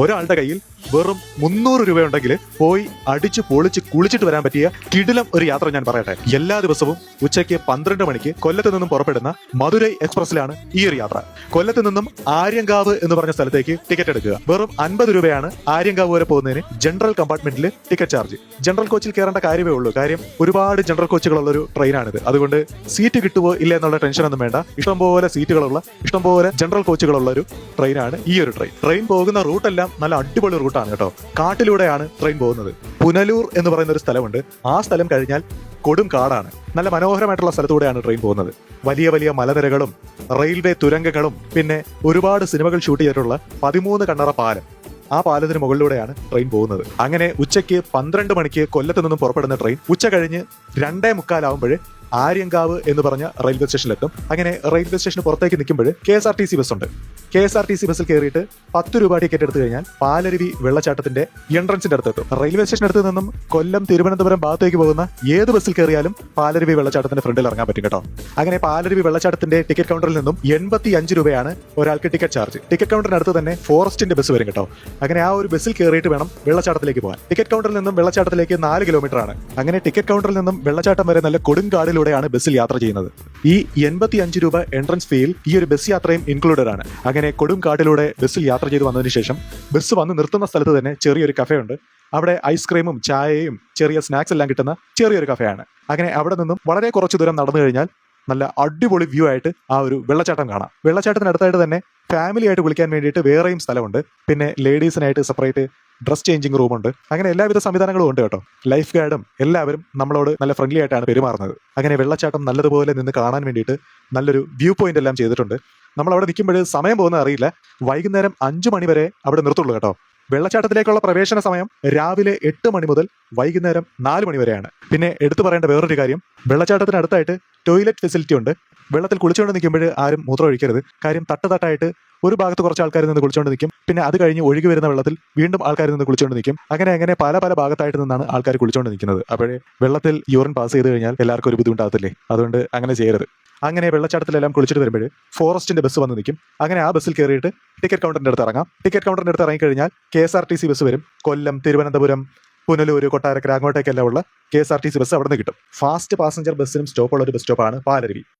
ഒരാളുടെ കയ്യിൽ വെറും 300 രൂപയുണ്ടെങ്കിൽ പോയി അടിച്ച് പൊളിച്ച് കുളിച്ചിട്ട് വരാൻ പറ്റിയ കിടിലം ഒരു യാത്ര ഞാൻ പറയട്ടെ. എല്ലാ ദിവസവും ഉച്ചയ്ക്ക് 12 മണിക്ക് കൊല്ലത്ത് നിന്നും പുറപ്പെടുന്ന മധുരൈ എക്സ്പ്രസിലാണ് ഈ ഒരു യാത്ര. കൊല്ലത്ത് നിന്നും ആര്യങ്കാവ് എന്ന് പറഞ്ഞ സ്ഥലത്തേക്ക് ടിക്കറ്റ് എടുക്കുക. വെറും 50 രൂപയാണ് ആര്യങ്കാവ് വരെ പോകുന്നതിന് ജനറൽ കമ്പാർട്ട്മെന്റിൽ ടിക്കറ്റ് ചാർജ്. ജനറൽ കോച്ചിൽ കയറേണ്ട കാര്യമേ ഉള്ളൂ. കാര്യം ഒരുപാട് ജനറൽ കോച്ചുകളുള്ള ഒരു ട്രെയിനാണിത്. അതുകൊണ്ട് സീറ്റ് കിട്ടുമോ ഇല്ല എന്നുള്ള ടെൻഷനൊന്നും വേണ്ട. ഇഷ്ടംപോലെ സീറ്റുകളുള്ള ഇഷ്ടംപോലെ ജനറൽ കോച്ചുകളുള്ള ഒരു ട്രെയിനാണ് ഈ ഒരു ട്രെയിൻ. ട്രെയിൻ പോകുന്ന റൂട്ടെല്ലാം നല്ല അടിപൊളി റൂട്ടാണ് കേട്ടോ. കാട്ടിലൂടെയാണ് ട്രെയിൻ പോകുന്നത്. പുനലൂർ എന്ന് പറയുന്ന ഒരു സ്ഥലമുണ്ട്. ആ സ്ഥലം കഴിഞ്ഞാൽ കൊടും കാടാണ്. നല്ല മനോഹരമായിട്ടുള്ള സ്ഥലത്തൂടെയാണ് ട്രെയിൻ പോകുന്നത്. വലിയ വലിയ മലനിരകളും റെയിൽവേ തുരങ്കങ്ങളും പിന്നെ ഒരുപാട് സിനിമകൾ ഷൂട്ട് ചെയ്തിട്ടുള്ള 13 കണ്ണറ പാലം, ആ പാലത്തിന് മുകളിലൂടെയാണ് ട്രെയിൻ പോകുന്നത്. അങ്ങനെ ഉച്ചയ്ക്ക് 12 മണിക്ക് കൊല്ലത്ത് നിന്നും പുറപ്പെടുന്ന ട്രെയിൻ ഉച്ച കഴിഞ്ഞ് 2:45 ആവുമ്പോൾ ആര്യങ്കാവ് എന്ന് പറഞ്ഞ റെയിൽവേ സ്റ്റേഷനിലെത്തും. അങ്ങനെ റെയിൽവേ സ്റ്റേഷന് പുറത്തേക്ക് നിൽക്കുമ്പോൾ KSRTC ബസ് ഉണ്ട്. KSRTC ബസ്സിൽ കയറിയിട്ട് 10 രൂപ ടിക്കറ്റ് എടുത്തു കഴിഞ്ഞാൽ പാലരുവി വെള്ളച്ചാട്ടത്തിന്റെ എൻട്രൻസിന്റെ അടുത്തെത്തും. റെയിൽവേ സ്റ്റേഷൻ അടുത്ത് നിന്നും കൊല്ലം തിരുവനന്തപുരം ഭാഗത്തേക്ക് പോകുന്ന ഏത് ബസ്സിൽ കയറിയാലും പാലരുവി വെള്ളച്ചാട്ടത്തിന്റെ ഫ്രണ്ടിൽ ഇറങ്ങാൻ പറ്റും കേട്ടോ. അങ്ങനെ പാലരുവി വെള്ളച്ചാട്ടത്തിന്റെ ടിക്കറ്റ് കൗണ്ടറിൽ നിന്നും 85 രൂപയാണ് ഒരാൾക്ക് ടിക്കറ്റ് ചാർജ്. ടിക്കറ്റ് കൗണ്ടറിന് അടുത്ത് തന്നെ ഫോറസ്റ്റിന്റെ ബസ് വരും കേട്ടോ. അങ്ങനെ ആ ഒരു ബസ്സിൽ കയറിയിട്ട് വേണം വെള്ളച്ചാട്ടത്തിലേക്ക് പോകാൻ. ടിക്കറ്റ് കൗണ്ടറിൽ നിന്നും വെള്ളച്ചാട്ടത്തിലേക്ക് 4 കിലോമീറ്റർ ആണ്. അങ്ങനെ ടിക്കറ്റ് കൗണ്ടറിൽ നിന്നും വെള്ളച്ചാട്ടം വരെ നല്ല കൊടുങ്കാടിലൂടെയാണ് ബസ്സിൽ യാത്ര ചെയ്യുന്നത്. ഈ 85 രൂപ എൻട്രൻസ് ഫീയിൽ ഈ ഒരു ബസ് യാത്രയും ഇൻക്ലൂഡഡ് ആണ്. അങ്ങനെ കൊടുങ്കാട്ടിലൂടെ ബസ്സിൽ യാത്ര ചെയ്ത് വന്നതിന് ശേഷം ബസ് വന്ന് നിർത്തുന്ന സ്ഥലത്ത് തന്നെ ചെറിയൊരു കഫേ ഉണ്ട്. അവിടെ ഐസ്ക്രീമും ചായയും ചെറിയ സ്നാക്സ് എല്ലാം കിട്ടുന്ന ചെറിയൊരു കഫേയാണ്. അങ്ങനെ അവിടെ നിന്നും വളരെ കുറച്ച് ദൂരം നടന്നു കഴിഞ്ഞാൽ നല്ല അടിപൊളി വ്യൂ ആയിട്ട് ആ ഒരു വെള്ളച്ചാട്ടം കാണാം. വെള്ളച്ചാട്ടത്തിനടുത്തായിട്ട് തന്നെ ഫാമിലി ആയിട്ട് കുളിക്കാൻ വേണ്ടിയിട്ട് വേറെയും സ്ഥലമുണ്ട്. പിന്നെ ലേഡീസിനായിട്ട് സെപ്പറേറ്റ് ഡ്രസ് ചേഞ്ചിങ് റൂമുണ്ട്. അങ്ങനെ എല്ലാവിധ സംവിധാനങ്ങളും ഉണ്ട് കേട്ടോ. ലൈഫ് ഗാർഡും എല്ലാവരും നമ്മളോട് നല്ല ഫ്രണ്ട്ലി ആയിട്ടാണ് പെരുമാറുന്നത്. അങ്ങനെ വെള്ളച്ചാട്ടം നല്ലതുപോലെ നിന്ന് കാണാൻ വേണ്ടിയിട്ട് നല്ലൊരു വ്യൂ പോയിന്റ് എല്ലാം ചെയ്തിട്ടുണ്ട്. നമ്മൾ അവിടെ നിൽക്കുമ്പോൾ സമയം പോകുന്നത് അറിയില്ല. വൈകുന്നേരം 5 മണി വരെ അവിടെ നിർത്തുള്ളൂ കേട്ടോ. വെള്ളച്ചാട്ടത്തിലേക്കുള്ള പ്രവേശന സമയം രാവിലെ 8 മണി മുതൽ വൈകുന്നേരം 4 മണി വരെയാണ്. പിന്നെ എടുത്തു പറയേണ്ട വേറൊരു കാര്യം, വെള്ളച്ചാട്ടത്തിനടുത്തായിട്ട് ടോയ്ലറ്റ് ഫെസിലിറ്റി ഉണ്ട്. വെള്ളത്തിൽ കുളിച്ചുകൊണ്ട് നിൽക്കുമ്പോൾ ആരും മൂത്രം ഒഴിക്കരുത്. കാര്യം തട്ടായിട്ട് ഒരു ഭാഗത്ത് കുറച്ച് ആൾക്കാർ നിന്ന് കുളിച്ചുകൊണ്ട് നിൽക്കും. പിന്നെ അത് കഴിഞ്ഞ് ഒഴുകി വരുന്ന വെള്ളത്തിൽ വീണ്ടും ആൾക്കാർ നിന്ന് കുളിച്ചുകൊണ്ട് നിൽക്കും. അങ്ങനെ പല ഭാഗത്തായിട്ട് നിന്നാണ് ആൾക്കാർ കുളിച്ചുകൊണ്ട് നിൽക്കുന്നത്. അപ്പോഴേ വെള്ളത്തിൽ യൂറിൻ പാസ് ചെയ്ത് കഴിഞ്ഞാൽ എല്ലാവർക്കും ഒരു ബുദ്ധിമുട്ടാകത്തില്ലേ. അതുകൊണ്ട് അങ്ങനെ ചെയ്യരുത്. അങ്ങനെ വെള്ളച്ചാട്ടത്തിലെല്ലാം കുളിച്ചിട്ട് വരുമ്പോൾ ഫോറസ്റ്റിന്റെ ബസ് വന്ന് നിൽക്കും. അങ്ങനെ ആ ബസ്സിൽ കയറിയിട്ട് ടിക്കറ്റ് കൗണ്ടറിന്റെ അടുത്ത് ഇറങ്ങാം. ടിക്കറ്റ് കൗണ്ടറിന്റെ അടുത്ത് ഇറങ്ങിക്കഴിഞ്ഞാൽ KSRTC ബസ് വരും. കൊല്ലം, തിരുവനന്തപുരം, പുനലൂർ, കൊട്ടാരക്കര അങ്ങോട്ടേക്കെല്ലാം ഉള്ള KSRTC ബസ് അവിടെ നിന്ന് കിട്ടും. ഫാസ്റ്റ് പാസഞ്ചർ ബസ്സിനും സ്റ്റോപ്പുള്ള ഒരു ബസ് സ്റ്റോപ്പാണ് പാലരുവി.